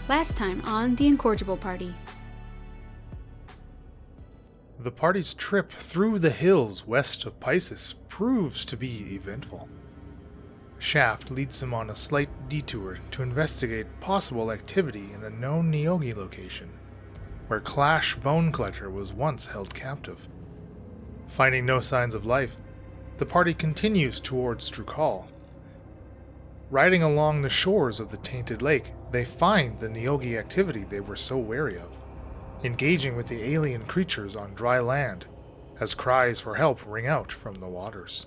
Last time on the Incorrigible Party. The party's trip through the hills west of Pisces proves to be eventful. Shaft leads them on a slight detour to investigate possible activity in a known Nyogi location, where Clash Bone Collector was once held captive. Finding no signs of life, the party continues towards Strukal. Riding along the shores of the Tainted Lake, they find the Nyogi activity they were so wary of, engaging with the alien creatures on dry land, as cries for help ring out from the waters.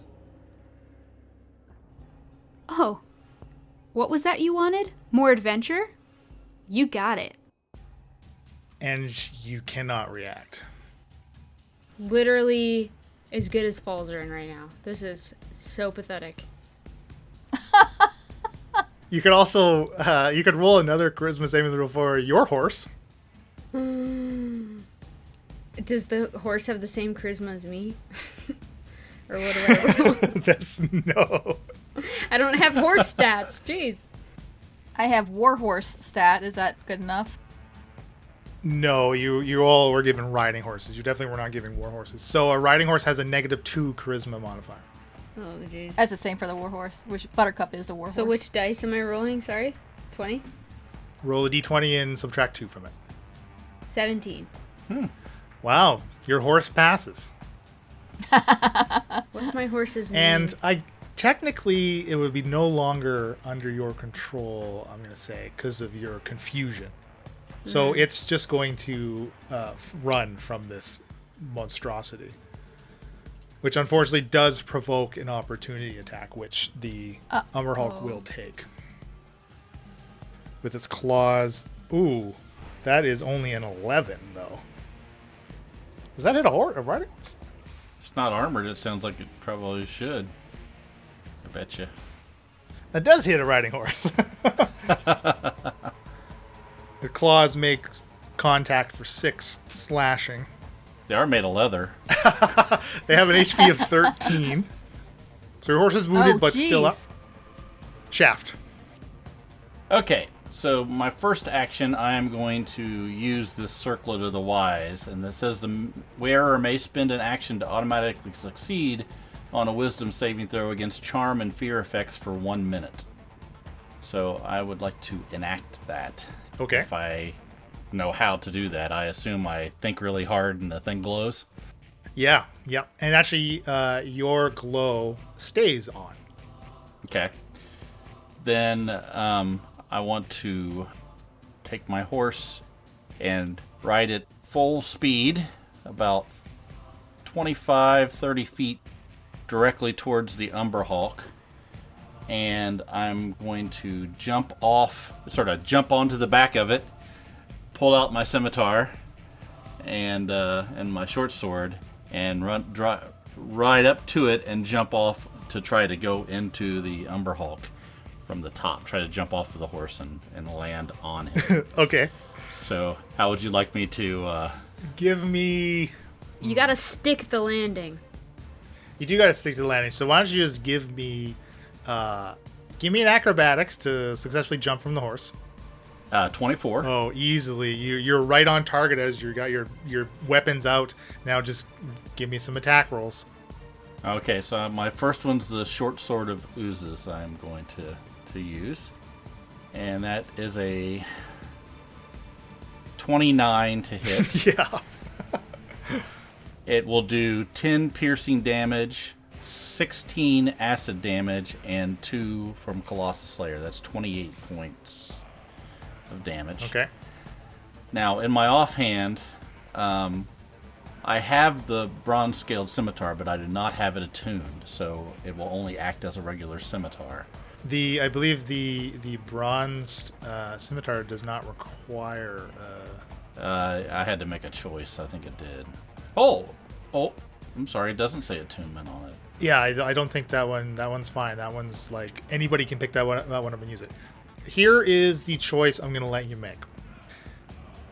Oh, what was that you wanted? More adventure? You got it. And you cannot react. Literally as good as Falzarin right now. This is so pathetic. You could also, you could roll another charisma saving throw for your horse. Does the horse have the same charisma as me? Or what do I roll? That's no. I don't have horse stats. Jeez. I have warhorse stat. Is that good enough? No, you all were given riding horses. You definitely were not giving war horses. So a riding horse has a -2 charisma modifier. Oh, jeez. That's the same for the warhorse, which Buttercup is the warhorse. So which dice am I rolling? Sorry? 20? Roll a d20 and subtract 2 from it. 17. Wow, your horse passes. What's my horse's name? And technically, it would be no longer under your control, I'm going to say, because of your confusion. So it's just going to run from this monstrosity, which unfortunately does provoke an opportunity attack, which the Umberhulk will take. With its claws. Ooh, that is only an 11, though. Does that hit a riding horse? It's not armored. It sounds like it probably should. I bet you. That does hit a riding horse. The claws make contact for 6 slashing. They are made of leather. They have an HP of 13. So your horse is wounded, but still up. Shaft. Okay, so my first action, I am going to use this Circlet of the Wise, and it says the wearer may spend an action to automatically succeed on a Wisdom saving throw against charm and fear effects for 1 minute. So I would like to enact that. Okay. If I know how to do that, I assume I think really hard and the thing glows. Yeah. And actually, your glow stays on. Okay. Then I want to take my horse and ride at full speed, about 25-30 feet directly towards the Umberhulk. And I'm going to jump onto the back of it, pull out my scimitar and my short sword, and ride up to it and jump off to try to go into the Umberhulk from the top. Try to jump off of the horse and land on him. Okay. So how would you like me to... Give me... You gotta stick the landing. You do gotta stick to the landing. So why don't you just give me an acrobatics to successfully jump from the horse. 24. Oh, easily. You're right on target as you got your weapons out. Now just give me some attack rolls. Okay, so my first one's the short sword of oozes I'm going to use. And that is a 29 to hit. Yeah. It will do 10 piercing damage, 16 acid damage, and 2 from Colossus Slayer. That's 28 points of damage. Okay. Now, in my offhand, I have the bronze-scaled scimitar, but I do not have it attuned, so it will only act as a regular scimitar. I believe the bronze scimitar does not require... I had to make a choice. I think it did. Oh, I'm sorry. It doesn't say attunement on it. Yeah, I don't think that one's fine. That one's like anybody can pick that one up and use it. Here is the choice I'm going to let you make.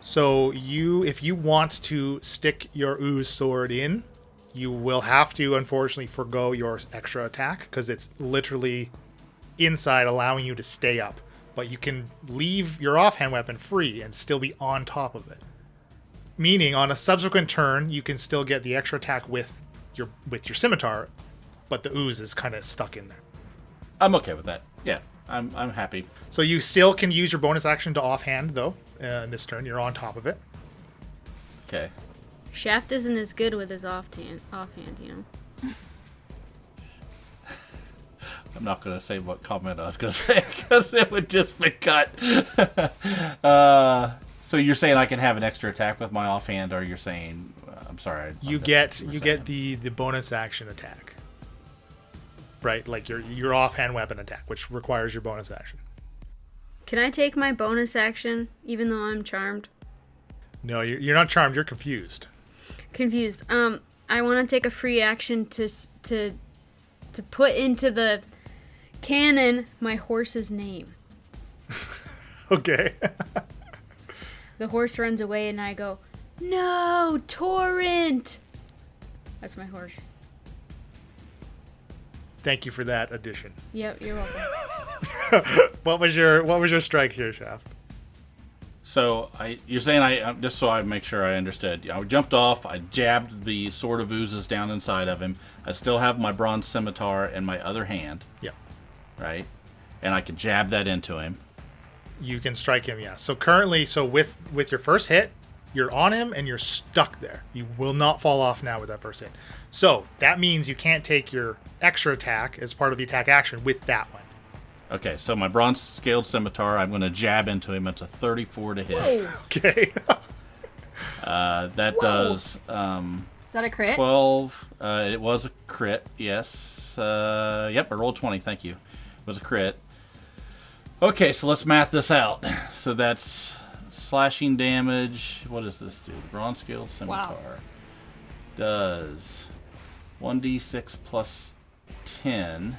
So if you want to stick your ooze sword in, you will have to unfortunately forgo your extra attack because it's literally inside, allowing you to stay up but you can leave your offhand weapon free and still be on top of it. Meaning, on a subsequent turn, you can still get the extra attack with your scimitar, but the ooze is kind of stuck in there. I'm okay with that. Yeah, I'm happy. So you still can use your bonus action to offhand, though. In this turn, you're on top of it. Okay. Shaft isn't as good with his offhand, you know. I'm not going to say what comment I was going to say because it would just be cut. So you're saying I can have an extra attack with my offhand, or you're saying I'm sorry. You get the bonus action attack, right? Like your offhand weapon attack, which requires your bonus action. Can I take my bonus action even though I'm charmed? No, you're not charmed. You're confused. Confused. I want to take a free action to put into the cannon my horse's name. Okay. The horse runs away and I go, "No, Torrent!" That's my horse. Thank you for that addition. Yep, you're welcome. What was your strike here, Shaft? So you're saying just so I make sure I understood. I jumped off. I jabbed the sword of oozes down inside of him. I still have my bronze scimitar in my other hand. Yep. Right, and I can jab that into him. You can strike him, yeah. So currently, with your first hit, you're on him and you're stuck there. You will not fall off now with that first hit. So that means you can't take your extra attack as part of the attack action with that one. Okay, so my bronze scaled scimitar, I'm going to jab into him. It's a 34 to hit. Whoa. Okay. That does Is that a crit? 12. It was a crit, yes. Yep, I rolled 20, thank you. It was a crit. Okay, so let's math this out. So that's slashing damage. What does this do? Bronze scaled scimitar does 1d6 plus 10.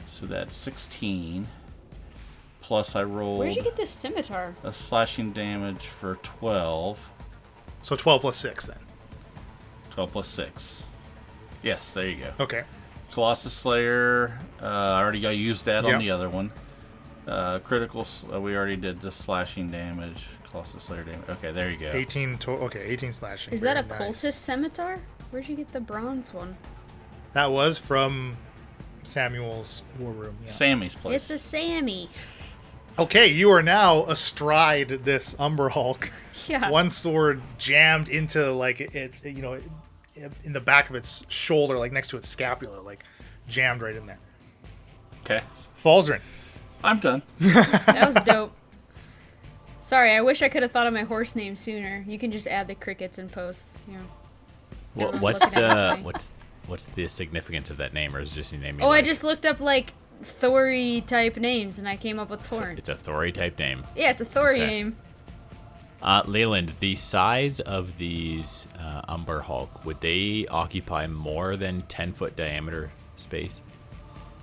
So that's 16. Plus I rolled Where'd you get this scimitar? a slashing damage for 12. So 12 plus 6 then. 12 plus 6. Yes, there you go. Okay. Colossus Slayer. I already got used that Yep. on the other one. Critical. We already did the slashing damage. Colossus Slayer damage. Okay, there you go. 18 slashing. Is that a Very nice. cultist scimitar? Where'd you get the bronze one? That was from Samuel's war room. Yeah. Sammy's place. It's a Sammy. Okay, you are now astride this Umber Hulk. Yeah. One sword jammed into it's in the back of its shoulder, like next to its scapula, like jammed right in there. Okay. Falzarin. I'm done. That was dope. Sorry, I wish I could have thought of my horse name sooner. You can just add the crickets in post. You know. What's Looking at me. what's the significance of that name, or is it just you name? Oh, I just looked up like Thory type names and I came up with Torrent. It's a Thory type name. Yeah, it's a Thory Okay. name. Leyland, the size of these Umber Hulk, would they occupy more than 10-foot diameter space?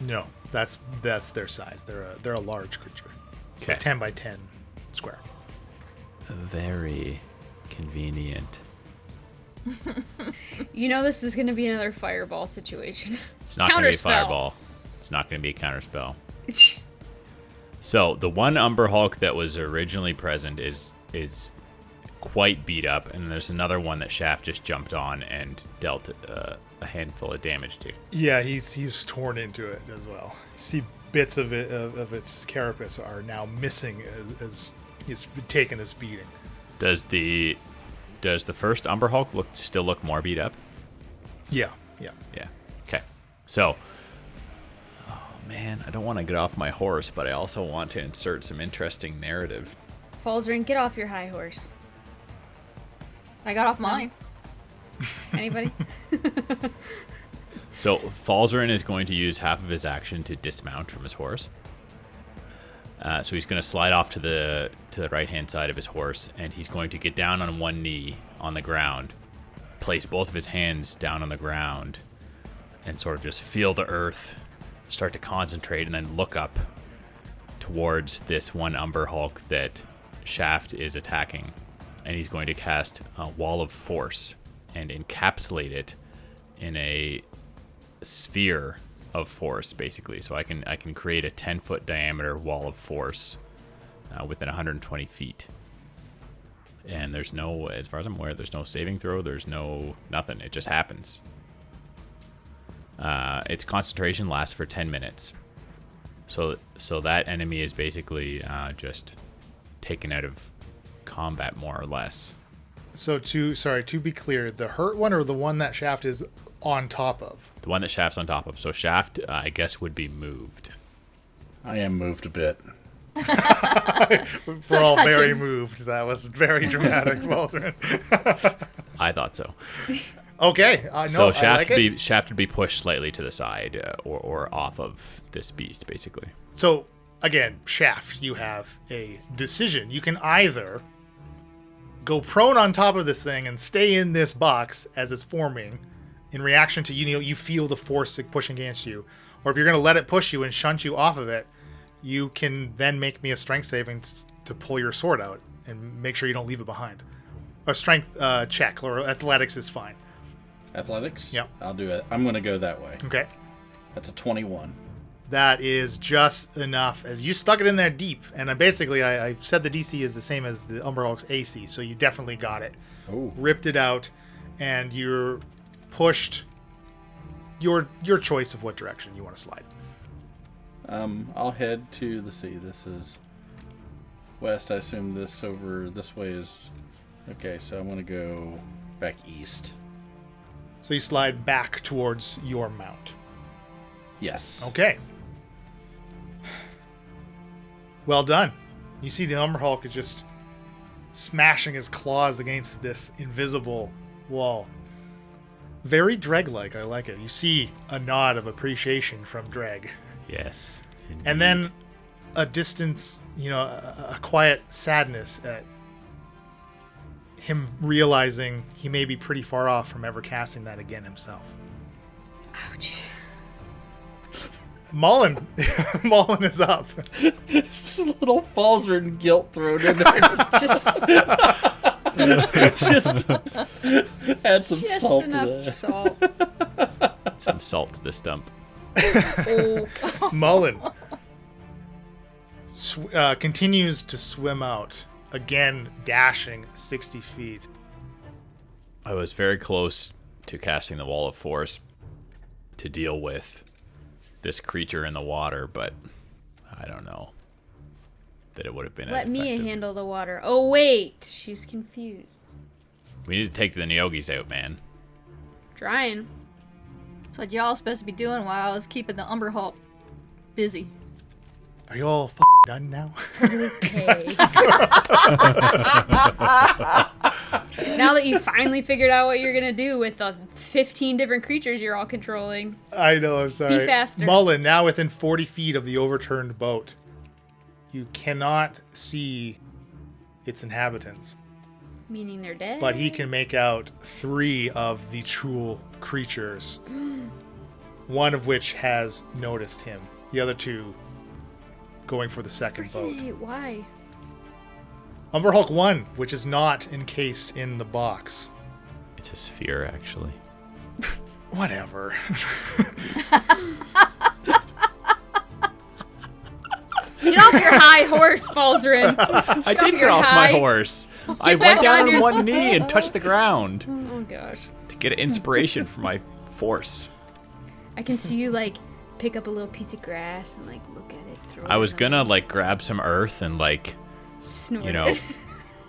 No, that's their size. They're a large creature. So Okay. 10 by 10 square. Very convenient. You know this is going to be another fireball situation. It's not going to be a Counterspell. fireball. It's not going to be a counterspell. So the one Umber Hulk that was originally present is quite beat up, and there's another one that Shaft just jumped on and dealt a handful of damage to. Yeah, he's torn into it as well. You see bits of it of its carapace are now missing as he's taken this beating. Does the first Umber Hulk still look more beat up? Yeah. Yeah. Okay. So, oh man, I don't want to get off my horse, but I also want to insert some interesting narrative. Falzarin, get off your high horse. I got off mine. Anybody? So Falzarin is going to use half of his action to dismount from his horse. So he's going to slide off to the right-hand side of his horse, and he's going to get down on one knee on the ground, place both of his hands down on the ground, and sort of just feel the earth, start to concentrate, and then look up towards this one Umber Hulk that Shaft is attacking. And he's going to cast a Wall of Force and encapsulate it in a sphere force, basically. So I can create a 10-foot diameter wall of force within 120 feet. And there's no, as far as I'm aware, there's no saving throw. There's no nothing. It just happens. Its concentration lasts for 10 minutes. So that enemy is basically just taken out of combat, more or less. So to be clear, the hurt one or the one that Shaft is on top of? The one that Shaft's on top of. So Shaft, I guess, would be moved. I am moved a bit. We're all very moved. That was very dramatic, Waldron. I thought so. Okay. No, So Shaft, I like Shaft would be pushed slightly to the side or off of this beast, basically. So, again, Shaft, you have a decision. You can either go prone on top of this thing and stay in this box as it's forming in reaction to, you feel the force pushing against you. Or if you're going to let it push you and shunt you off of it, you can then make me a strength saving to pull your sword out and make sure you don't leave it behind. A strength check or athletics is fine. Athletics? Yep. I'll do it. I'm going to go that way. Okay. That's a 21. That is just enough. As you stuck it in there deep, and I said the DC is the same as the Umberhawk's AC, so you definitely got it. Oh. Ripped it out, and you're pushed your choice of what direction you want to slide. I'll head to the sea. This is west. I assume this way is... Okay, so I'm going to go back east. So you slide back towards your mount. Yes. Okay. Well done. You see the Umberhawk is just smashing his claws against this invisible wall. Very Dreg-like. I like it. You see a nod of appreciation from Dreg. Yes. Indeed. And then a distance, a quiet sadness at him realizing he may be pretty far off from ever casting that again himself. Ouch. Mullen is up. Just a little Falzer and guilt thrown in there. Just Add some salt to enough that. salt. Some salt to the stump. Oh. Mullen continues to swim out, again dashing 60 feet. I was very close to casting the wall of force to deal with this creature in the water, but I don't know that it would have been as Let Mia effective. handle the water. Oh, wait. She's confused. We need to take the Neogis out, man. Trying. That's what y'all supposed to be doing while I was keeping the Umberhawk busy. Are you all done now? Okay. Now that you finally figured out what you're going to do with the 15 different creatures you're all controlling. I know, I'm sorry. Be faster. Mullen, now within 40 feet of the overturned boat. You cannot see its inhabitants, Meaning they're dead? but he can make out 3 of the Trool creatures, one of which has noticed him. The other 2 going for the second boat. Hey, why? Umberhawk 1, which is not encased in the box. It's a sphere, actually. Whatever. Get off your high horse, Falzarin. I did get off my horse. I back went down on on your- one knee and touched the ground Oh, gosh. to get inspiration for my force. I can see you, pick up a little piece of grass and, look at it. Throw I it was on gonna, grab some earth and, snort you know, it.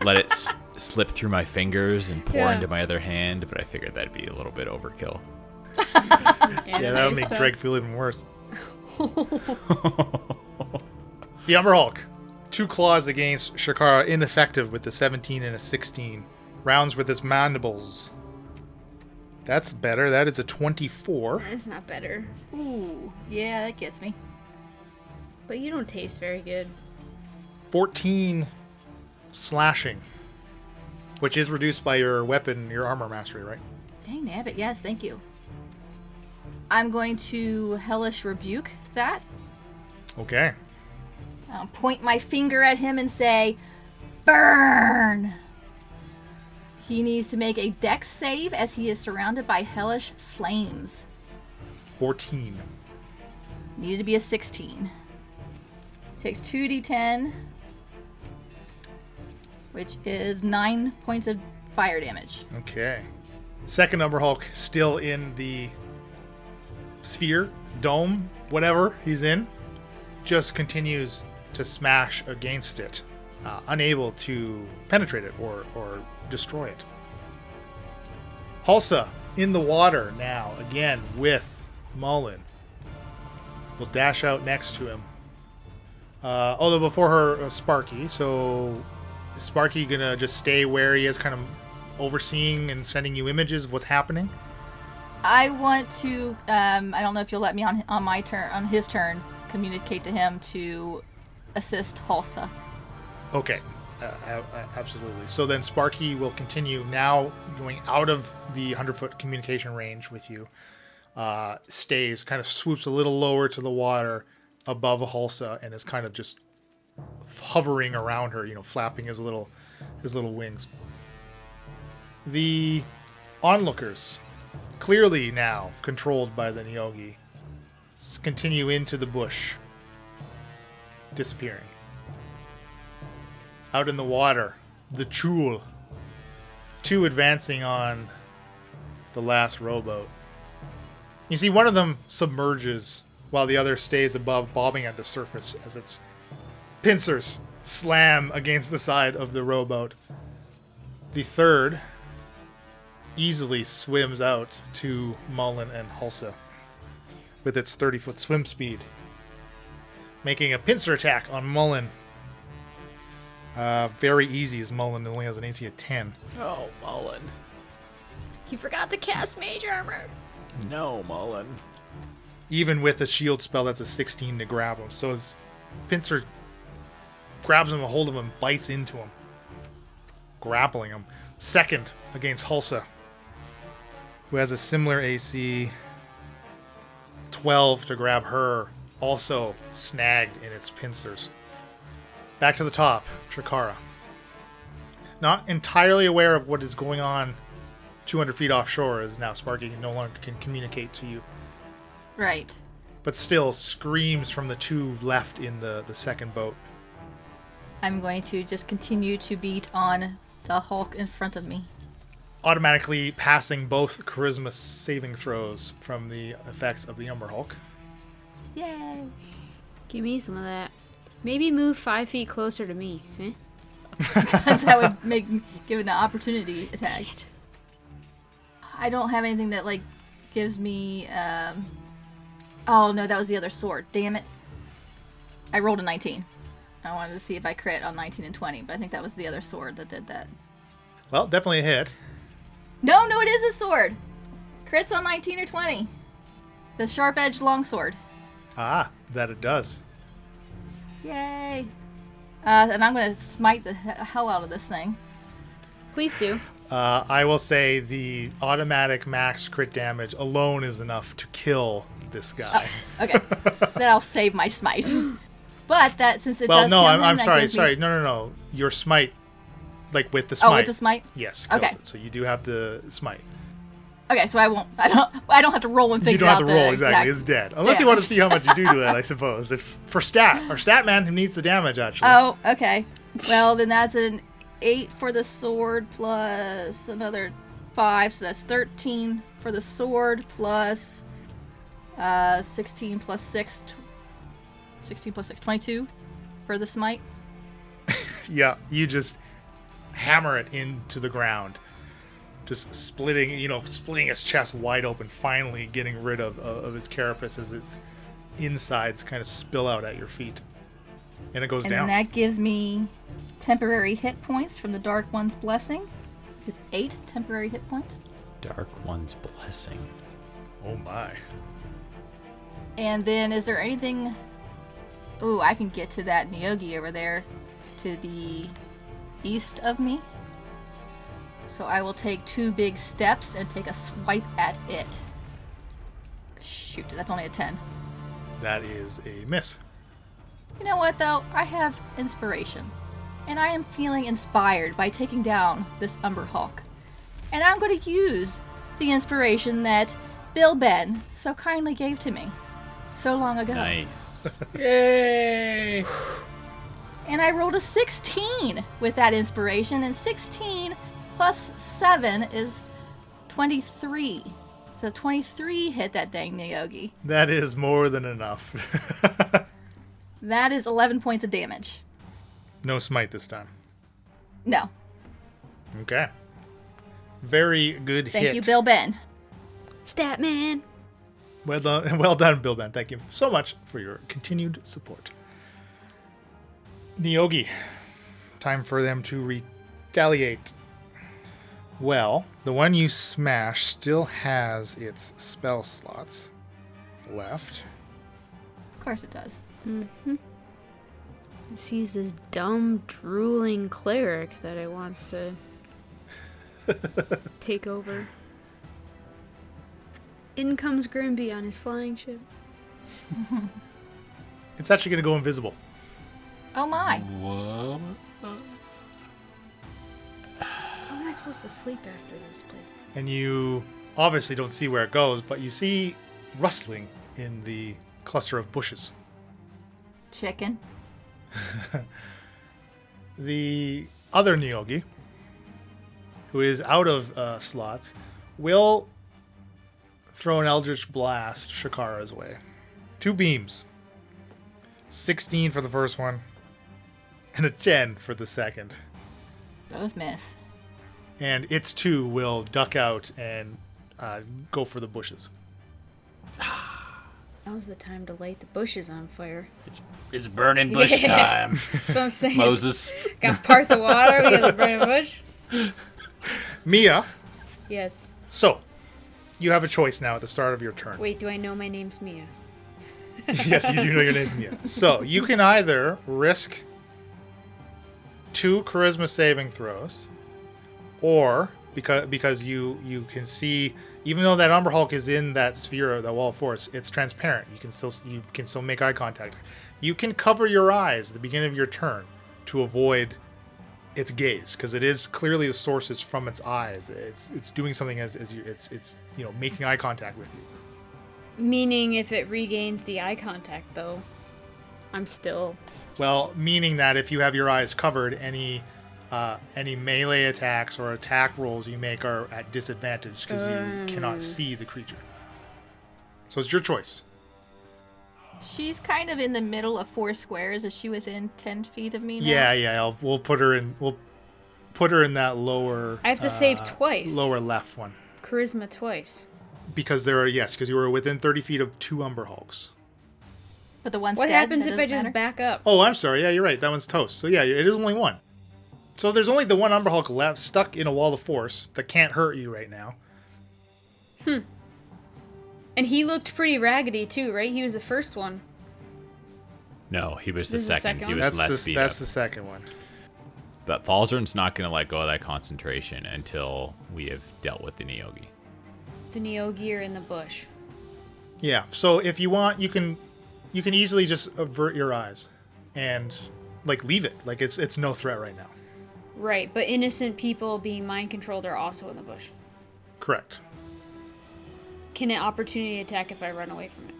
let it slip through my fingers and pour Yeah. into my other hand, but I figured that'd be a little bit overkill. Yeah, that would make Drake feel even worse. The Umberhawk. 2 claws against Shakara, ineffective with the 17 and a 16. Rounds with its mandibles. That's better. That is a 24. That's not better. Ooh, yeah, that gets me. But you don't taste very good. 14 slashing. Which is reduced by your weapon, your armor mastery, right? Dang nabbit, yes, thank you. I'm going to hellish rebuke that. Okay. I'll point my finger at him and say, burn! He needs to make a dex save as he is surrounded by hellish flames. 14. Needed to be a 16. Takes 2d10, which is 9 points of fire damage. Okay. Second Umber Hulk still in the sphere, dome, whatever he's in, just continues to smash against it, unable to penetrate it or destroy it. Hulsa in the water now, again with Mullen. Will dash out next to him. Although before her, Sparky. So is Sparky gonna just stay where he is, kind of overseeing and sending you images of what's happening? I want to, I don't know if you'll let me on my turn, on his turn, communicate to him to assist Hulsa. Okay, absolutely. So then Sparky will continue now going out of the 100-foot communication range with you. Stays, kind of swoops a little lower to the water above Hulsa and is kind of just hovering around her, flapping his little wings. The onlookers, clearly now controlled by the Nyogi, continue into the bush, disappearing. Out in the water, the Chul, 2 advancing on the last rowboat. You see one of them submerges while the other stays above, bobbing at the surface as its pincers slam against the side of the rowboat. The third easily swims out to Mullen and Hulsa with its 30-foot swim speed, making a pincer attack on Mullen. Very easy, as Mullen only has an AC of 10. Oh, Mullen. He forgot to cast Mage Armor. No, Mullen. Even with a shield spell, that's a 16 to grab him. So his pincer grabs him, a hold of him, bites into him, grappling him. Second against Hulsa, who has a similar AC, 12 to grab her, also snagged in its pincers. Back to the top, Shakara. Not entirely aware of what is going on 200 feet offshore, as now Sparky no longer can communicate to you. Right. But still screams from the 2 left in the second boat. I'm going to just continue to beat on the Hulk in front of me. Automatically passing both charisma saving throws from the effects of the Umber Hulk. Yay! Give me some of that. Maybe move 5 feet closer to me. Eh? Because that would give it an opportunity attack. I don't have anything that gives me. Oh no, that was the other sword. Damn it! I rolled a 19. I wanted to see if I crit on 19 and 20, but I think that was the other sword that did that. Well, definitely a hit. No, it is a sword. Crits on 19 or 20. The sharp-edged longsword. Ah, that it does. Yay! And I'm going to smite the hell out of this thing. Please do. I will say the automatic max crit damage alone is enough to kill this guy. Okay, then I'll save my smite. But that, since it does no, kill him, I'm that sorry. No. Your smite, with the smite. Oh, with the smite? Yes. Okay. It. So you do have the smite. Okay, so I don't have to roll and figure out You don't have to roll, exactly. It's dead. Unless you want to see how much you do to that, I suppose. For our stat man who needs the damage, actually. Oh, okay. Well, then that's an 8 for the sword plus another 5, so that's 13 for the sword plus 16 plus 6. 16 plus 6, 22 for the smite. Yeah, you just hammer it into the ground. Just splitting his chest wide open, finally getting rid of his carapace as its insides kind of spill out at your feet. And it goes down. And that gives me temporary hit points from the Dark One's Blessing. It's 8 temporary hit points. Dark One's Blessing. Oh my. And then is there anything... Ooh, I can get to that Nyogi over there to the east of me. So I will take 2 big steps and take a swipe at it. Shoot, that's only a 10. That is a miss. You know what, though? I have inspiration. And I am feeling inspired by taking down this Umber Hulk. And I'm going to use the inspiration that Bill Ben so kindly gave to me. So long ago. Nice. Yay! And I rolled a 16 with that inspiration, and 16 plus 7 is 23. So 23 hit that dang Nyogi. That is more than enough. That is 11 points of damage. No smite this time. No. Okay. Very good hit. Thank you, Bill Ben. Statman. Well done, Bill Ben. Thank you so much for your continued support. Nyogi. Time for them to retaliate. Well, the one you smash still has its spell slots left. Of course it does. He's this dumb, drooling cleric that it wants to take over. In comes Grimby on his flying ship. It's actually going to go invisible. Oh my. What? How am I supposed to sleep after this place? And you obviously don't see where it goes, but you see rustling in the cluster of bushes. Chicken. The other Nyogi, who is out of slots, will throw an Eldritch Blast Shakara's way. 2 beams. 16 for the first one, and a 10 for the second. Both miss. And its 2 will duck out and go for the bushes. Now's the time to light the bushes on fire. It's burning bush time. That's what I'm saying. Moses. Got to part the water. We got to burn a bush. Mia, Yes. so you have a choice now at the start of your turn. Wait, do I know my name's Mia? Yes, you do know your name's Mia. So you can either risk 2 charisma saving throws, or because you can see, even though that Umber Hulk is in that sphere, that wall of force, it's transparent. You can still make eye contact. You can cover your eyes at the beginning of your turn to avoid its gaze, because it is clearly the source is from its eyes. It's doing something as it's making eye contact with you. Meaning if it regains the eye contact, though, I'm still... Well, meaning that if you have your eyes covered, any melee attacks or attack rolls you make are at disadvantage because you cannot see the creature. So it's your choice. She's kind of in the middle of 4 squares. Is she within 10 feet of me now? Yeah. We'll put her in. We'll put her in that lower. I have to save twice. Lower left one. Charisma twice. Because because you were within 30 feet of 2 Umber Hulks. But the one's What dead, happens that if I doesn't just matter? back up? Oh, I'm sorry. Yeah, you're right. That one's toast. So yeah, it is only 1. So there's only the 1 Umber Hulk left, stuck in a wall of force that can't hurt you right now. And he looked pretty raggedy, too, right? He was the first one. No, he was the This is the second. second He one? was less beat up. That's the second one. But Falzern's not going to let go of that concentration until we have dealt with the Nyogi. The Nyogi are in the bush. Yeah. So if you want, you can easily just avert your eyes and leave it. It's no threat right now. Right, but innocent people being mind controlled are also in the bush. Correct. Can it opportunity attack if I run away from it?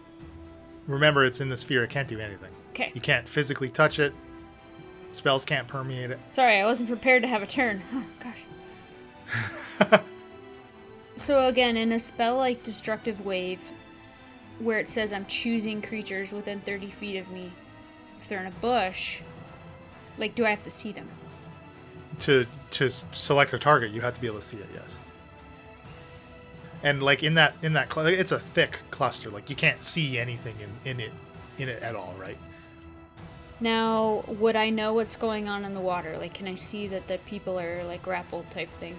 Remember, it's in the sphere. It can't do anything. Okay. You can't physically touch it. Spells can't permeate it. Sorry, I wasn't prepared to have a turn. Oh, gosh. So again, in a spell like Destructive Wave, where it says I'm choosing creatures within 30 feet of me, if they're in a bush, do I have to see them? To select a target, you have to be able to see it. Yes. And in that it's a thick cluster. You can't see anything in it at all, right? Now, would I know what's going on in the water? Can I see that the people are grappled type thing?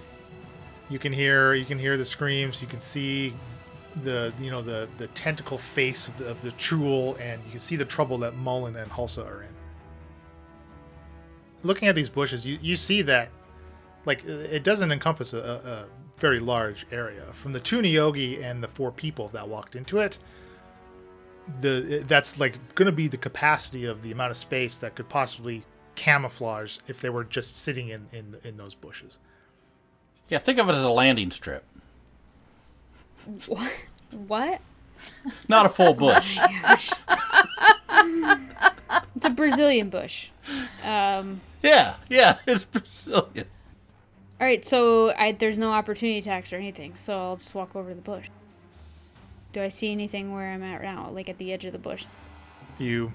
You can hear the screams. You can see the tentacle face of the Truel, and you can see the trouble that Mullen and Hulsa are in. Looking at these bushes, you see that it doesn't encompass a very large area. From the 2 Nyogi and the 4 people that walked into it, that's going to be the capacity of the amount of space that could possibly camouflage if they were just sitting in those bushes. Yeah, think of it as a landing strip. What? Not a full bush. Gosh. It's a Brazilian bush. Yeah, it's Brazilian. All right, so there's no opportunity attacks or anything, so I'll just walk over to the bush. Do I see anything where I'm at now, like at the edge of the bush? You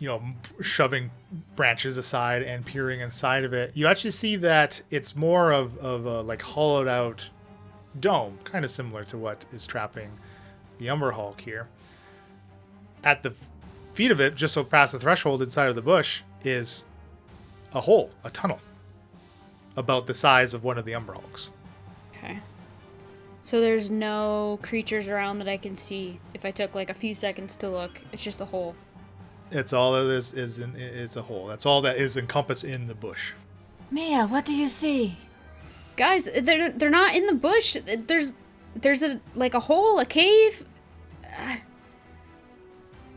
know, shoving branches aside and peering inside of it, you actually see that it's more of a like hollowed out dome, kind of similar to what is trapping the Umber Hulk here. At the feet of it, just so past the threshold inside of the bush, is a hole, a tunnel, about the size of one of the Umber Hulks. Okay. So there's no creatures around that I can see. If I took like a few seconds to look, it's just a hole. It's all that is a hole. That's all that is encompassed in the bush. Mia, what do you see? Guys, they're not in the bush. There's a like a hole, a cave.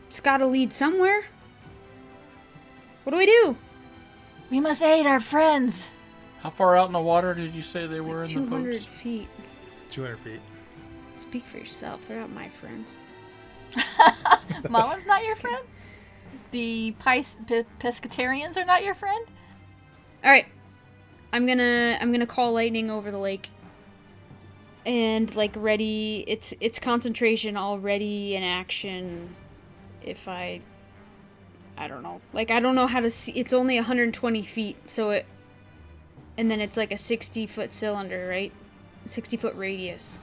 It's got to lead somewhere. What do I do? We must aid our friends. How far out in the water did you say they were in the 200 boats? feet. 200 feet. Speak for yourself. They're not my friends. Mullen's not your friend? The pescatarians are not your friend? All right. I'm gonna call lightning over the lake. And like ready, it's concentration already in action. If I don't know. Like I don't know how to see. It's only 120 feet, so it. And then it's like a 60-foot cylinder, right? 60-foot radius.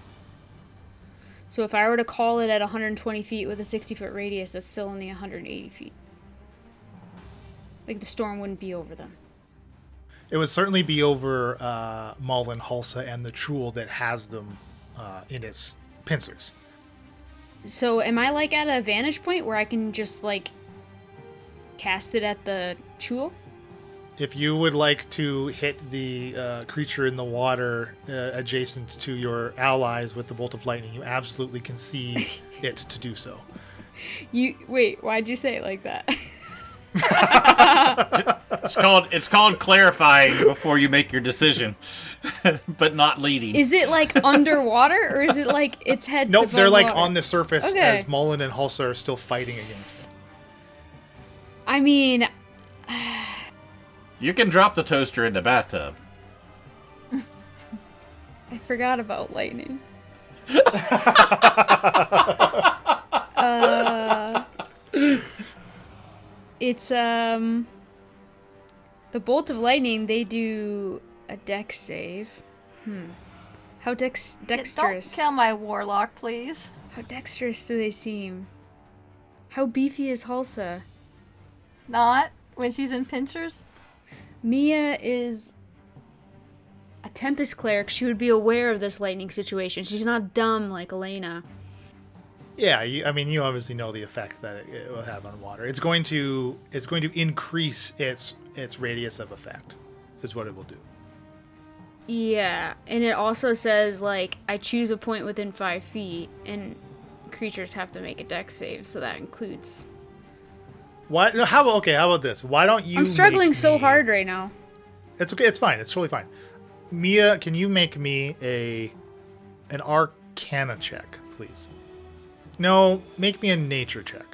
So if I were to call it at 120 feet with a 60-foot radius, that's still only 180 feet. Like the storm wouldn't be over them. It would certainly be over Mullen, Hulsa, and the Truel that has them in its pincers. So am I like at a vantage point where I can just like cast it at the Truel? If you would like to hit the creature in the water adjacent to your allies with the bolt of lightning, you absolutely can see it to do so. Wait, why'd you say it like that? It's called clarifying before you make your decision, but not leading. Is it like underwater or is it like its head? Nope, they're like water? on the surface Okay. as Mullen and Hulsa are still fighting against it. I mean, You can drop the toaster in the bathtub. I forgot about lightning. It's the bolt of lightning. They do a dex save. How dexterous? Don't kill my warlock, please. How dexterous do they seem? How beefy is Hulsa? Not when she's in pinchers. Mia is a Tempest cleric. She would be aware of this lightning situation. She's not dumb like Elena. Yeah, you obviously know the effect that it will have on water. It's going to increase its radius of effect, is what it will do. Yeah, and it also says, like, I choose a point within 5 feet, and creatures have to make a dex save, so that includes... What? No, how about this? Why don't you I'm struggling make so me- hard right now. It's okay, it's fine, it's totally fine. Mia, can you make me an Arcana check, please? No, make me a Nature check.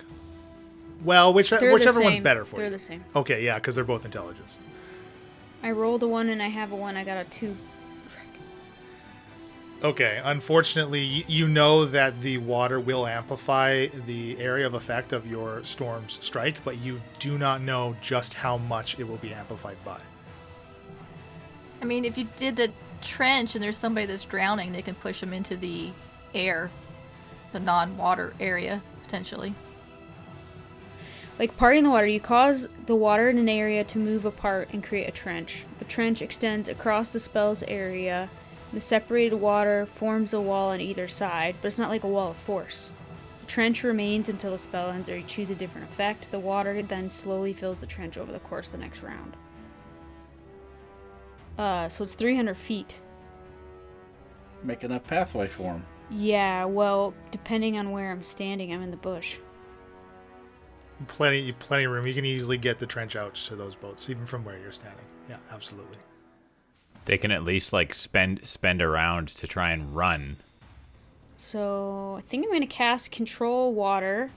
Well, whichever one's better for you. They're the same. Okay, yeah, because they're both intelligence. I rolled a 1 and I have a 1. I got a 2. Okay, unfortunately, you know that the water will amplify the area of effect of your storm's strike, but you do not know just how much it will be amplified by. I mean, if you did the trench and there's somebody that's drowning, they can push them into the air, the non-water area, potentially. Like parting the water, you cause the water in an area to move apart and create a trench. The trench extends across the spell's area. The separated water forms a wall on either side, but it's not like a wall of force. The trench remains until the spell ends or you choose a different effect. The water then slowly fills the trench over the course of the next round. So it's 300 feet. Making a pathway for him. Yeah, well, depending on where I'm standing, I'm in the bush. Plenty of room. You can easily get the trench out to those boats, even from where you're standing. Yeah, absolutely. They can at least like spend a round to try and run So I think I'm going to cast Control Water,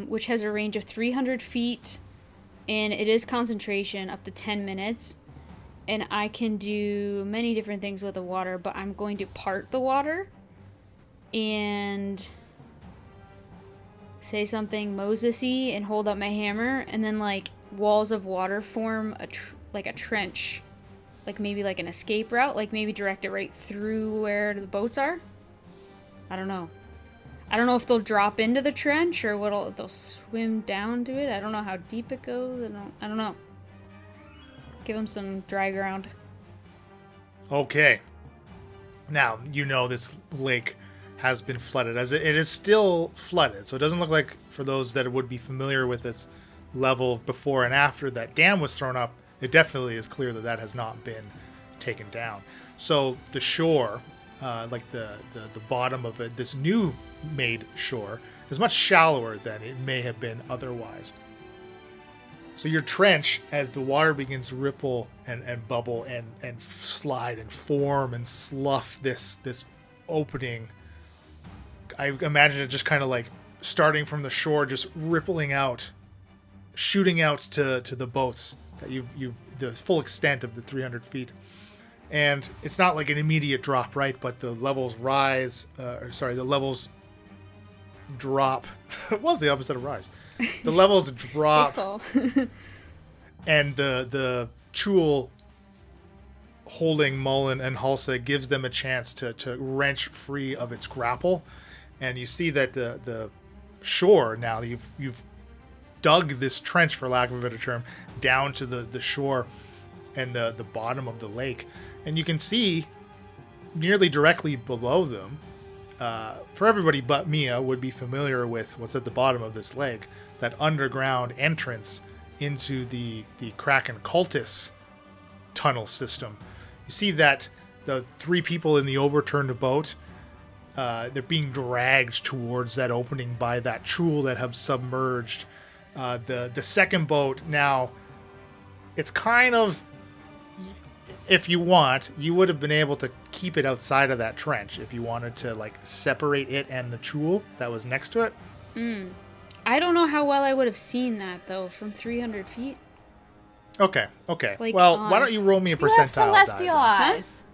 which has a range of 300 feet, and it is concentration up to 10 minutes. And I can do many different things with the water, but I'm going to part the water and say something Moses-y and hold up my hammer, and then like walls of water form like a trench. Like maybe like an escape route, like maybe direct it right through where the boats are. I don't know. I don't know if they'll drop into the trench or they'll swim down to it. I don't know how deep it goes. I don't know. Give them some dry ground. Okay. Now, you know this lake has been flooded. As it is still flooded, so it doesn't look like, for those that would be familiar with this level before and after that dam was thrown up, it definitely is clear that has not been taken down. So the shore, like the bottom of it, this new made shore, is much shallower than it may have been otherwise. So your trench, as the water begins to ripple and bubble and slide and form and slough this opening, I imagine it just kind of like starting from the shore, just rippling out, shooting out to the boats that you've the full extent of the 300 feet. And it's not like an immediate drop, right? But the levels rise, the levels drop. It was the opposite of rise. The levels drop. And the Chul holding Mullen and Halsa gives them a chance to wrench free of its grapple. And you see that the shore, now you've dug this trench, for lack of a better term, down to the shore and the bottom of the lake, and you can see nearly directly below them, for everybody but Mia would be familiar with what's at the bottom of this lake, that underground entrance into the Kraken cultist tunnel system. You see that the 3 people in the overturned boat, they're being dragged towards that opening by that Chul that have submerged. The second boat now, it's kind of, if you want, you would have been able to keep it outside of that trench if you wanted to like separate it and the Chul that was next to it. I don't know how well I would have seen that though from 300 feet. Okay. Like, well, why don't you roll me a percentile? You have celestial eyes.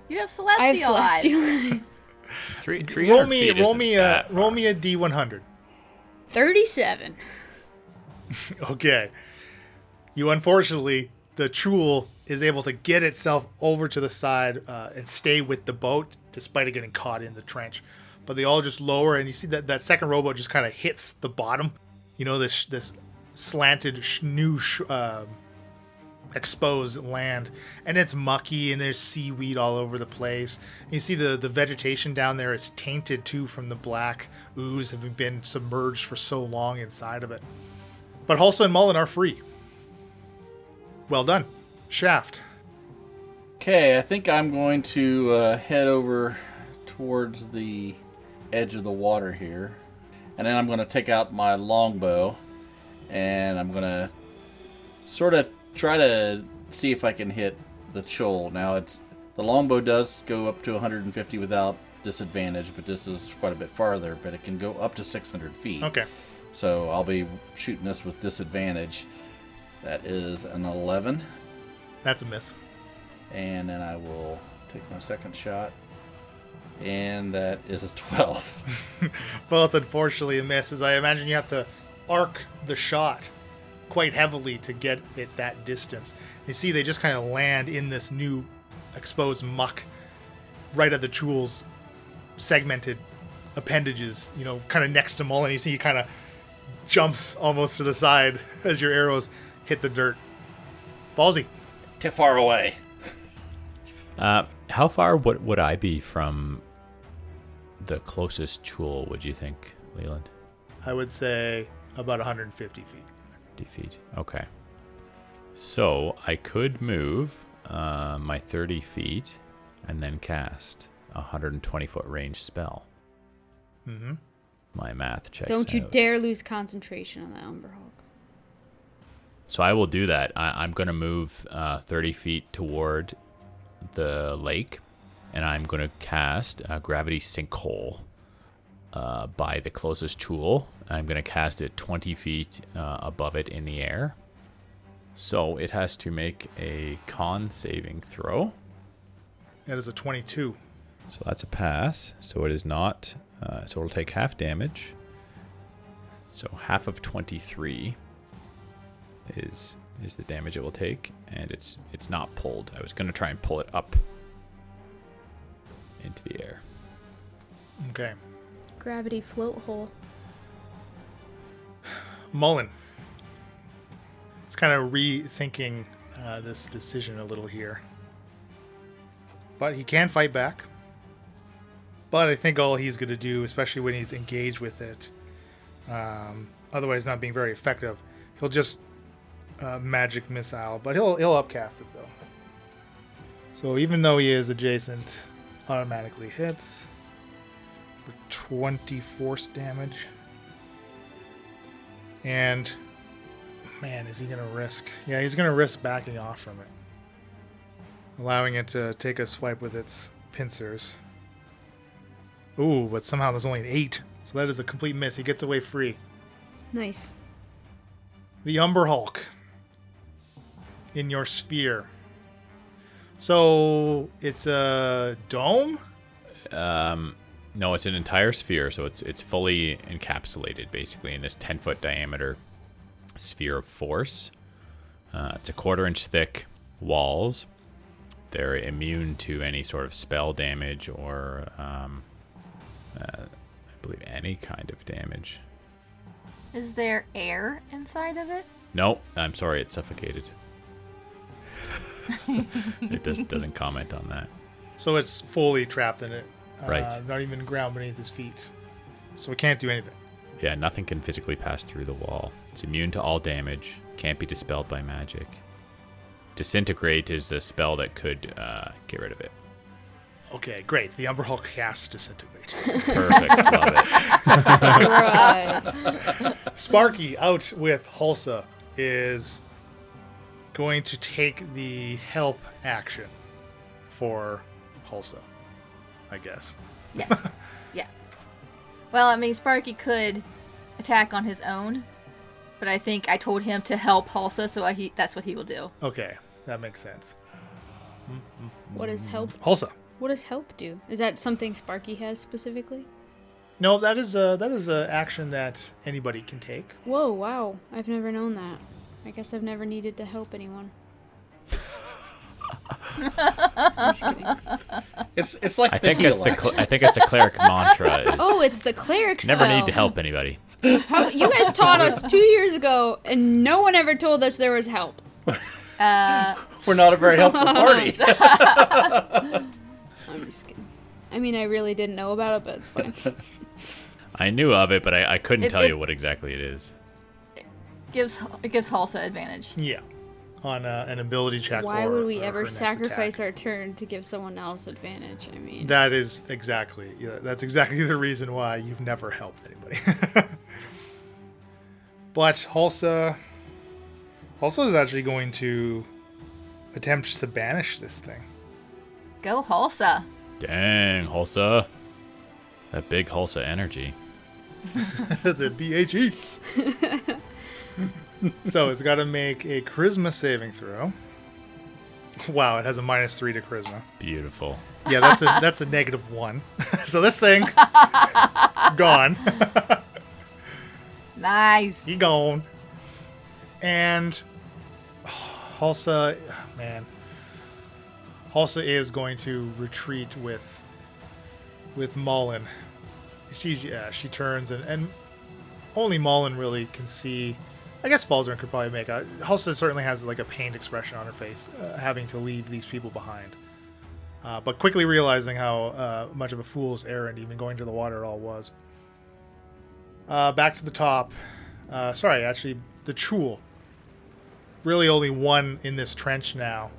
You have celestial I have eyes. celestial eyes. 300 Roll me feet roll me a D100. 37. Okay. You unfortunately, the Chul is able to get itself over to the side and stay with the boat despite it getting caught in the trench. But they all just lower, and you see that second rowboat just kind of hits the bottom. You know, this slanted exposed land, and it's mucky, and there's seaweed all over the place. And you see the vegetation down there is tainted too from the black ooze having been submerged for so long inside of it. But Halsa and Mullen are free. Well done. Shaft. Okay, I think I'm going to head over towards the edge of the water here. And then I'm going to take out my longbow. And I'm going to sort of try to see if I can hit the Chul. Now, the longbow does go up to 150 without disadvantage, but this is quite a bit farther. But it can go up to 600 feet. Okay. So I'll be shooting this with disadvantage. That is an 11. That's a miss. And then I will take my second shot. And that is a 12. Both unfortunately a miss, as I imagine you have to arc the shot quite heavily to get it that distance. You see they just kind of land in this new exposed muck right at the Chul's segmented appendages, you know, kind of next to Mullen. You see he kind of jumps almost to the side as your arrows hit the dirt. Ballsy. Too far away. How far would I be from the closest Chul, would you think, Leland? I would say about 150 feet. 50 feet. Okay. So I could move my 30 feet and then cast a 120-foot range spell. Mm-hmm. My math checks Don't you out. dare lose concentration on that Umberhawk. So I will do that. I'm going to move 30 feet toward the lake, and I'm going to cast Gravity Sinkhole by the closest tool. I'm going to cast it 20 feet above it in the air. So it has to make a con saving throw. That is a 22. So that's a pass. So it is not. So it'll take half damage. So half of 23 is the damage it will take, and it's not pulled. I was going to try and pull it up into the air. Okay. Gravity float hole. Mullen. It's kind of rethinking this decision a little here. But he can fight back. But I think all he's going to do, especially when he's engaged with it, otherwise not being very effective, he'll just magic missile. But he'll upcast it, though. So even though he is adjacent, automatically hits for 20 force damage. And, man, is he going to risk? Yeah, he's going to risk backing off from it. Allowing it to take a swipe with its pincers. Ooh, but somehow there's only an 8. So that is a complete miss. He gets away free. Nice. The Umber Hulk. In your sphere. So, it's a dome? No, it's an entire sphere, so it's fully encapsulated, basically, in this 10-foot diameter sphere of force. It's a 1/4-inch thick walls. They're immune to any sort of spell damage or, I believe, any kind of damage. Is there air inside of it? No, I'm sorry, it's suffocated. It doesn't comment on that. So it's fully trapped in it. Right. Not even ground beneath his feet. So it can't do anything. Yeah, nothing can physically pass through the wall. It's immune to all damage. Can't be dispelled by magic. Disintegrate is a spell that could get rid of it. Okay, great. The Umber Hulk casts Disintegrate. Perfect. Love it. Right. Sparky, out with Hulsa, is going to take the help action for Hulsa, I guess. Yes. Yeah. Well, I mean, Sparky could attack on his own, but I think I told him to help Hulsa, so that's what he will do. Okay, that makes sense. What does help? Hulsa. What does help do? Is that something Sparky has specifically? No, that is a action that anybody can take. Whoa, wow. I've never known that. I guess I've never needed to help anyone. I'm just kidding. It's like I think it's the cleric mantra. Is Oh, it's the cleric spell. never need to help anybody. You guys taught us 2 years ago, and no one ever told us there was help. We're not a very helpful party. I'm just kidding. I mean, I really didn't know about it, but it's fine. I knew of it, but I couldn't tell you what exactly it is. It gives Hulsa advantage. Yeah, on an ability check. Why or, would we or her ever next sacrifice attack. our turn to give someone else advantage? I mean, That is exactly. Yeah, that's exactly the reason why you've never helped anybody. But Hulsa is actually going to attempt to banish this thing. Go Hulsa. Dang, Hulsa. That big Hulsa energy. The BHE. So it's got to make a charisma saving throw. Wow, it has a -3 to charisma. Beautiful. Yeah, that's a -1. So this thing gone. Nice. He gone. And Hulsa, man. Hulsa is going to retreat with Mullen. She turns and only Mullen really can see. I guess Falzern could probably make out. Hulsa certainly has like a pained expression on her face, having to leave these people behind. But quickly realizing how much of a fool's errand even going to the water all was. Back to the top. Actually, the Chul. Really only one in this trench now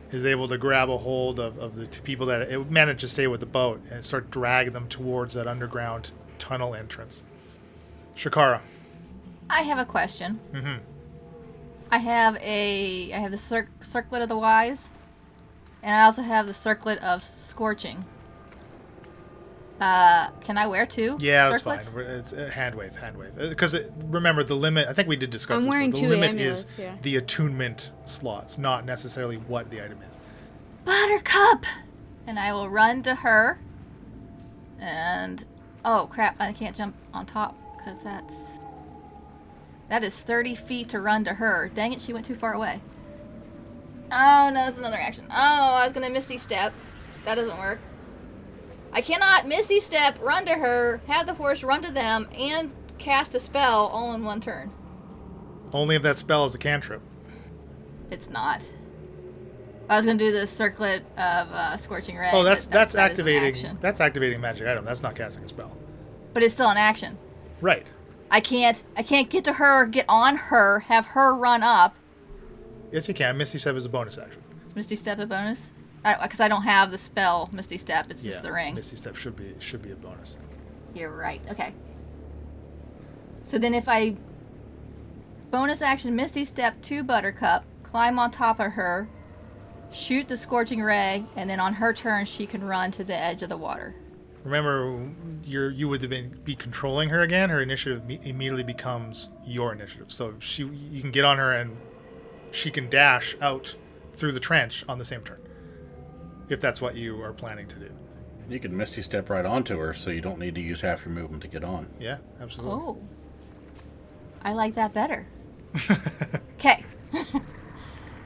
is able to grab a hold of the two people that it managed to stay with the boat and start dragging them towards that underground tunnel entrance. Shakara. I have a question. Mm-hmm. I have the circlet of the wise. And I also have the circlet of scorching. Can I wear 2? Yeah, that's circlets? fine. It's a hand wave. Because remember, the limit, I think we did discuss I'm this wearing before. 2 The limit amulets, is yeah. the attunement slots, not necessarily what the item is. Buttercup! And I will run to her. And... Oh, crap. I can't jump on top, because that is 30 feet to run to her. Dang it, she went too far away. Oh, no, that's another action. Oh, I was going to Misty Step. That doesn't work. I cannot Misty Step, run to her, have the horse run to them, and cast a spell all in one turn. Only if that spell is a cantrip. It's not. I was going to do the circlet of Scorching Ray. Oh, but that's that is an activating. action. That's activating magic item. That's not casting a spell. But it's still an action. Right. I can't get to her, get on her, have her run up. Yes, you can. Misty Step is a bonus action. Is Misty Step a bonus? Because I don't have the spell Misty Step. It's just the ring. Misty Step should be a bonus. You're right. Okay. So then if I bonus action Misty Step to Buttercup, climb on top of her, shoot the Scorching Ray, and then on her turn she can run to the edge of the water. Remember, you would be controlling her again. Her initiative immediately becomes your initiative. So you can get on her and she can dash out through the trench on the same turn, if that's what you are planning to do. You can Misty Step right onto her, so you don't need to use half your movement to get on. Yeah, absolutely. Oh. I like that better. Okay.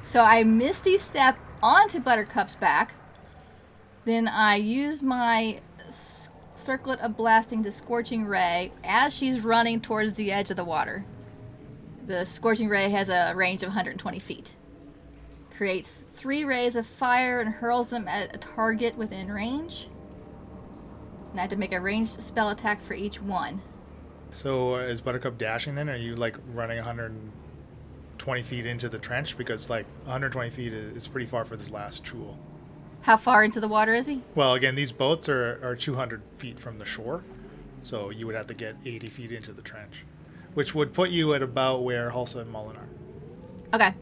So I Misty Step onto Buttercup's back. Then I use my circlet of blasting to Scorching Ray as she's running towards the edge of the water. The Scorching Ray has a range of 120 feet. Creates 3 rays of fire and hurls them at a target within range. And I have to make a ranged spell attack for each one. So is Buttercup dashing then? Are you like running 120 feet into the trench? Because like 120 feet is pretty far for this last tool. How far into the water is he? Well, again, these boats are 200 feet from the shore. So you would have to get 80 feet into the trench, which would put you at about where Hulsa and Mullen are. Okay.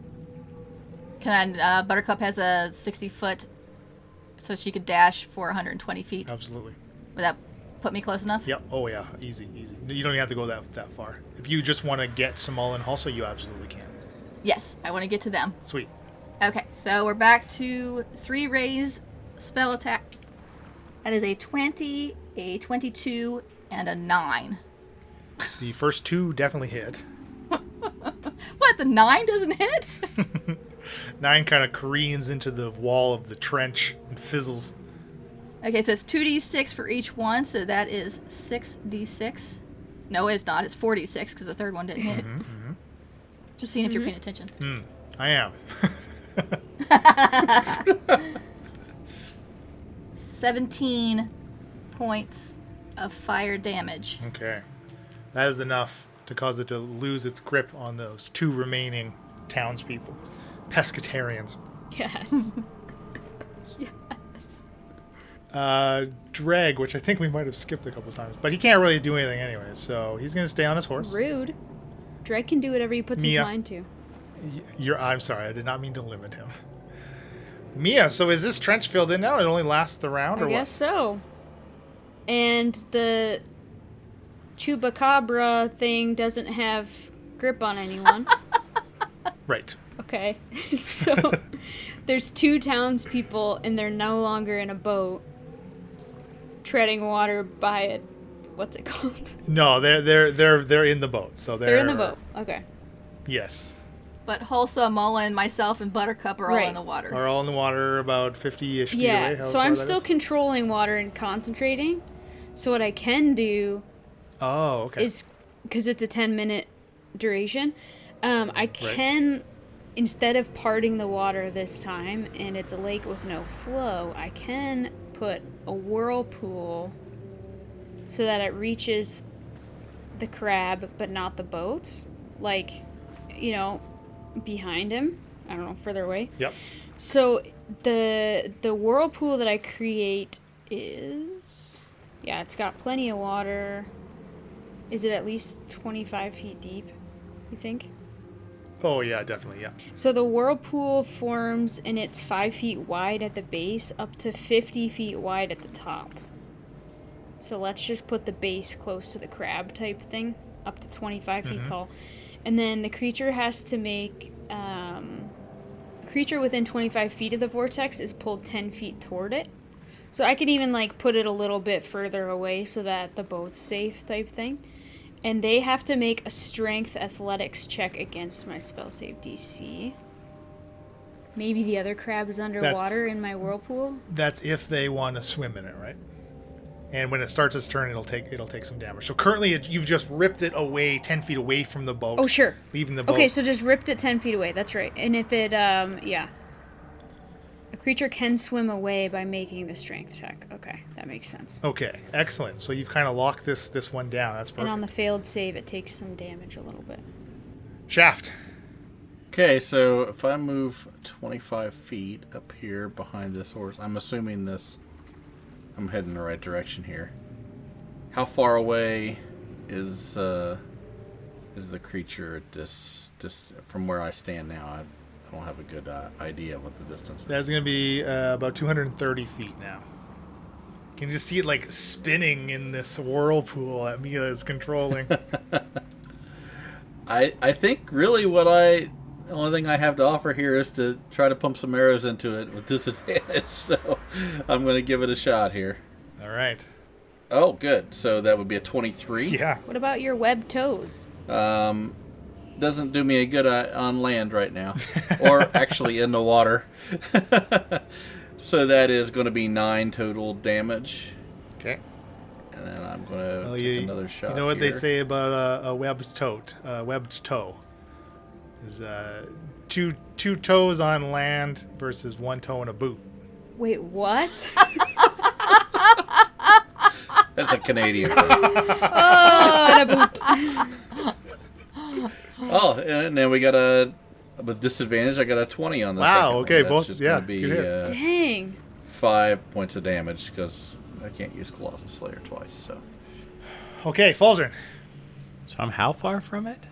Can I, Buttercup has a 60-foot, so she could dash for 120 feet. Absolutely. Would that put me close enough? Yep. Oh, yeah. Easy. You don't even have to go that far. If you just want to get to Mullen and Hulsa, you absolutely can. Yes, I want to get to them. Sweet. Okay, so we're back to 3 rays spell attack. That is a 20, a 22, and a 9. The first 2 definitely hit. What, the 9 doesn't hit? 9 kind of careens into the wall of the trench and fizzles. Okay, so it's 2d6 for each one, so that is 6d6. No, it's not. It's 4d6 because the third one didn't hit. Just seeing if you're paying attention. I am. 17 points of fire damage. Okay. That is enough to cause it to lose its grip on those 2 remaining townspeople. Pescatarians. Yes. Dreg, which I think we might have skipped a couple of times, but he can't really do anything anyway, so he's going to stay on his horse. Rude. Drake can do whatever he puts his mind to. I'm sorry, I did not mean to limit him. Mia, so is this trench filled in now? It only lasts the round, or I guess so. And the Chupacabra thing doesn't have grip on anyone. Right. Okay. So there's 2 townspeople, and they're no longer in a boat treading water by a... What's it called? No, they're in the boat. So They're in the boat. Okay. Yes. But Hulsa, Mullen, myself, and Buttercup are all in the water. Are all in the water about 50-ish feet away. Yeah, How so far I'm that still is? controlling water and concentrating. So what I can do is, because it's a 10-minute duration, I can, instead of parting the water this time, and it's a lake with no flow, I can put a whirlpool so that it reaches the crab but not the boats, like, behind him. I don't know, further away. Yep. So the whirlpool that I create is, it's got plenty of water. Is it at least 25 feet deep, you think? Oh, yeah, definitely, yeah. So the whirlpool forms and it's 5 feet wide at the base, up to 50 feet wide at the top. So let's just put the base close to the crab type thing, up to 25 feet tall. And then the creature has to make... a creature within 25 feet of the vortex is pulled 10 feet toward it. So I could even, like, put it a little bit further away so that the boat's safe type thing. And they have to make a strength athletics check against my spell save DC. Maybe the other crab is underwater in my whirlpool. That's if they want to swim in it, right? And when it starts its turn, it'll take some damage. So currently, you've just ripped it away 10 feet away from the boat. Oh, sure. Leaving the boat. Okay, so just ripped it 10 feet away. That's right. And if it, yeah. A creature can swim away by making the strength check. Okay, that makes sense. Okay, excellent. So you've kind of locked this one down. That's perfect. And on the failed save, it takes some damage a little bit. Shaft. Okay, so if I move 25 feet up here behind this horse, I'm assuming I'm heading in the right direction here. How far away is the creature at this from where I stand now? I don't have a good idea of what the distance is. That's going to be about 230 feet now. You can just see it like spinning in this whirlpool that Mila is controlling. I think really the only thing I have to offer here is to try to pump some arrows into it with disadvantage. So I'm going to give it a shot here. All right. Oh, good. So that would be a 23. Yeah. What about your webbed toes? Doesn't do me a good on land right now, or actually in the water. So that is going to be 9 total damage. Okay. And then I'm going to take another shot. You know what here. they say about a webbed toe? Is two toes on land versus 1 toe in a boot. Wait, what? That's a Canadian thing. Oh, and a boot. Oh, and then we got with disadvantage, I got a 20 on the Wow, second okay, one. both, That's just yeah, gonna be, 2 hits. Dang. 5 points of damage because I can't use Colossal Slayer twice. So Okay, Falzern. So I'm how far from it?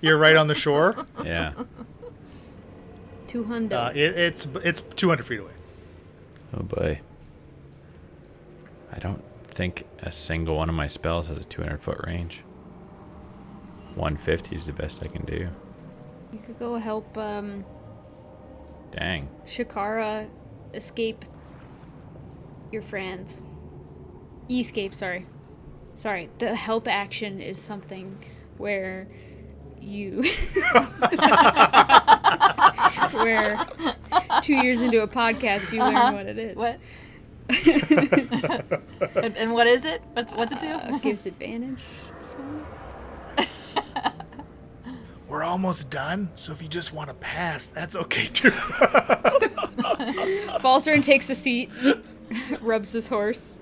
You're right on the shore. Yeah. 200. It's 200 feet away. Oh boy. I don't think a single one of my spells has a 200-foot range. 150 is the best I can do. You could go help Dang. Shakara escape your friends. Escape, sorry. Sorry, the help action is something where you... where 2 years into a podcast you learn what it is. What? and what is it? What's it do? Gives advantage. So. We're almost done, so if you just want to pass, that's okay too. Falzern takes a seat, rubs his horse.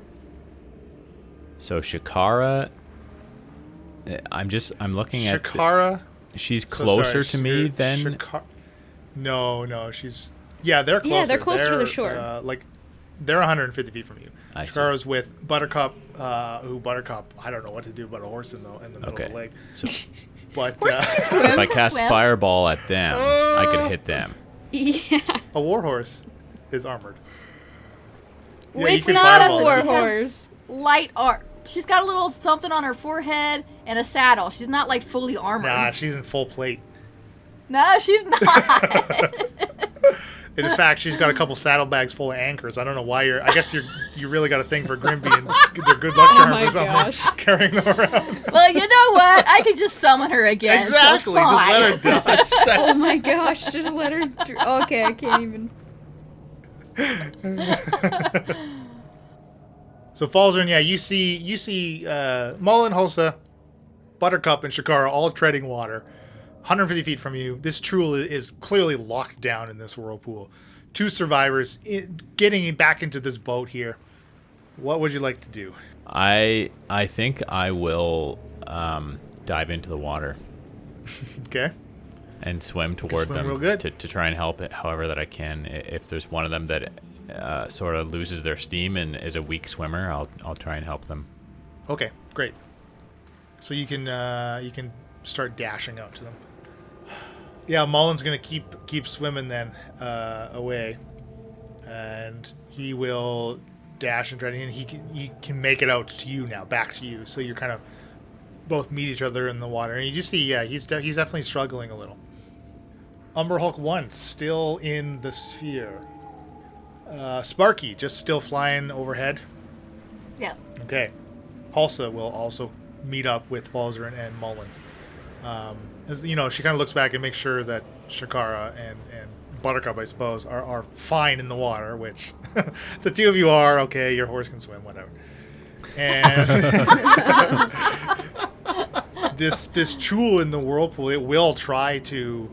So Shakara, I'm looking at Shakara. she's So closer sorry, to me than No, she's... Yeah, they're closer. Yeah, they're closer to the shore. They're 150 feet from you. I see. Shakara's with Buttercup, Buttercup, I don't know what to do about a horse in the middle of the lake. So, But so if I cast swim. Fireball at them, I could hit them. Yeah. a warhorse is armored. Yeah, It's you can not a fireball war it. horse. Light art. She's got a little something on her forehead and a saddle. She's not like fully armored. Nah, she's in full plate. No, she's not. And in fact, she's got a couple saddlebags full of anchors. I don't know why I guess you really got a thing for Grimby and their good luck charms my or something. gosh. Carrying them around. Well, you know what? I could just summon her again. Exactly. So Just let her dodge. Oh my gosh, just let her... Okay, I can't even... So Falzern, yeah, you see Mullen, Hulsa, Buttercup, and Shakara all treading water. 150 feet from you. This Truel is clearly locked down in this whirlpool. 2 survivors getting back into this boat here. What would you like to do? I think I will dive into the water Okay. and swim toward swim them real good. to try and help it however that I can. If there's one of them that sort of loses their steam and is a weak swimmer, I'll try and help them. Okay, great. So you can start dashing out to them. Yeah, Mullen's gonna keep swimming then away, and he will dash and try to. And he can make it out to you now, back to you. So you're kind of both meet each other in the water, and you just see, yeah, he's definitely struggling a little. Umberhulk 1 still in the sphere. Sparky just still flying overhead. Yeah. Okay. Halsa will also meet up with Falzer and Mullen. As you know, she kind of looks back and makes sure that Shakara and Buttercup, I suppose, are fine in the water, which the two of you are. Okay, your horse can swim, whatever. And this Chul in the whirlpool, it will try to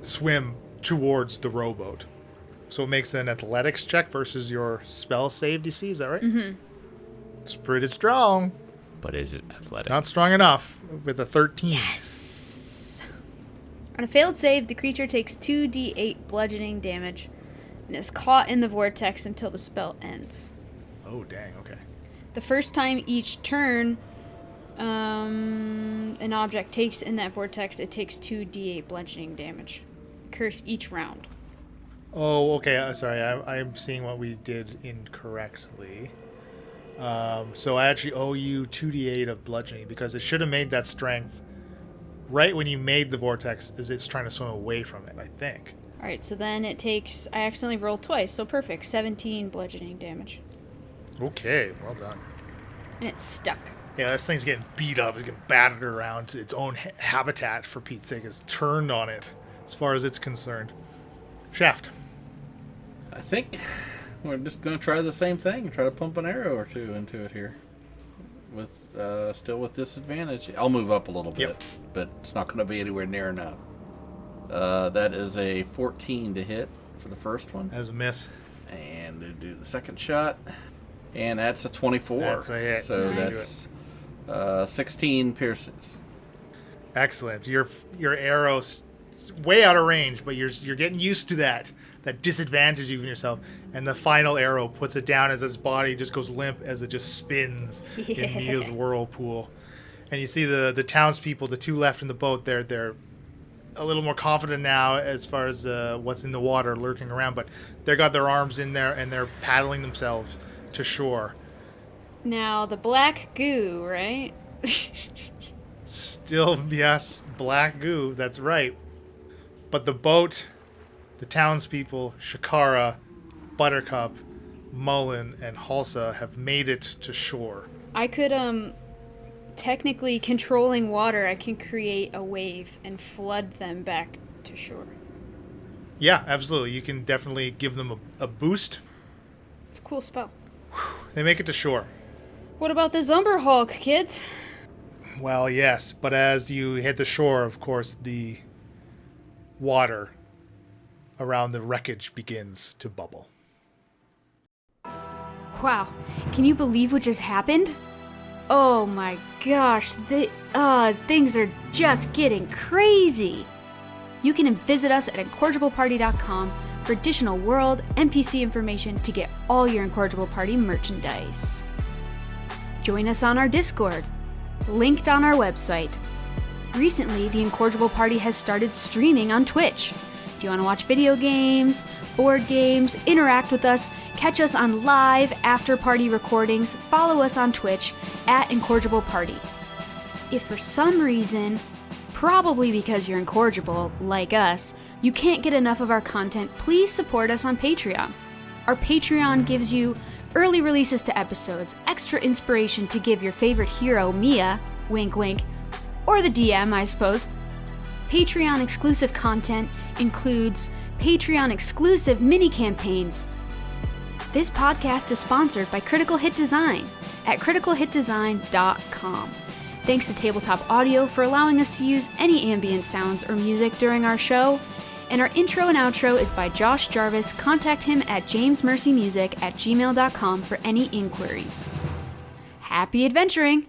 swim towards the rowboat. So it makes an athletics check versus your spell save DC, is that right? Mm-hmm. It's pretty strong. But is it athletic? Not strong enough with a 13. Yes. On a failed save, the creature takes 2d8 bludgeoning damage and is caught in the vortex until the spell ends. Oh, dang, okay. The first time each turn an object takes in that vortex, it takes 2d8 bludgeoning damage. Curse each round. Oh, okay. Sorry, I'm seeing what we did incorrectly. So I actually owe you 2d8 of bludgeoning because it should have made that strength right when you made the vortex as it's trying to swim away from it, I think. Alright, so then it takes... I accidentally rolled twice, so perfect. 17 bludgeoning damage. Okay, well done. And it's stuck. Yeah, this thing's getting beat up. It's getting battered around to its own habitat, for Pete's sake. It's turned on it as far as it's concerned. Shaft. I think we're just going to try the same thing. Try to pump an arrow or two into it here. With still with disadvantage. I'll move up a little bit, but it's not going to be anywhere near enough. That is a 14 to hit for the first one. That was a miss. And to do the second shot. And that's a 24. That's a hit. So Nice. that's 16 pierces. Excellent. Your arrow's way out of range, but you're getting used to that disadvantage even yourself. And the final arrow puts it down as his body just goes limp as it just spins in Mia's whirlpool. And you see the townspeople, the two left in the boat, they're a little more confident now as far as what's in the water lurking around, but they got their arms in there and they're paddling themselves to shore. Now, the black goo, right? Still, yes, black goo, that's right. But the boat, the townspeople, Shakara, Buttercup, Mullen, and Halsa have made it to shore. I could, technically, controlling water, I can create a wave and flood them back to shore. Yeah, absolutely. You can definitely give them a boost. It's a cool spell. They make it to shore. What about this Umberhulk, kids? Well, yes, but as you hit the shore, of course, the water around the wreckage begins to bubble. Wow, can you believe what just happened? Oh my gosh, things are just getting crazy. You can visit us at incorrigibleparty.com for additional world NPC information to get all your Incorrigible Party merchandise. Join us on our Discord, linked on our website. Recently, the Incorrigible Party has started streaming on Twitch. Do you want to watch video games, board games, interact with us, catch us on live after-party recordings, follow us on Twitch at Incorrigible Party. If for some reason, probably because you're incorrigible, like us, you can't get enough of our content, please support us on Patreon. Our Patreon gives you early releases to episodes, extra inspiration to give your favorite hero, Mia, wink wink, or the DM, I suppose. Patreon exclusive content includes Patreon exclusive mini campaigns. This podcast is sponsored by Critical Hit Design at criticalhitdesign.com. Thanks to Tabletop Audio for allowing us to use any ambient sounds or music during our show. And our intro and outro is by Josh Jarvis. Contact him at jamesmercymusic@gmail.com for any inquiries. Happy adventuring!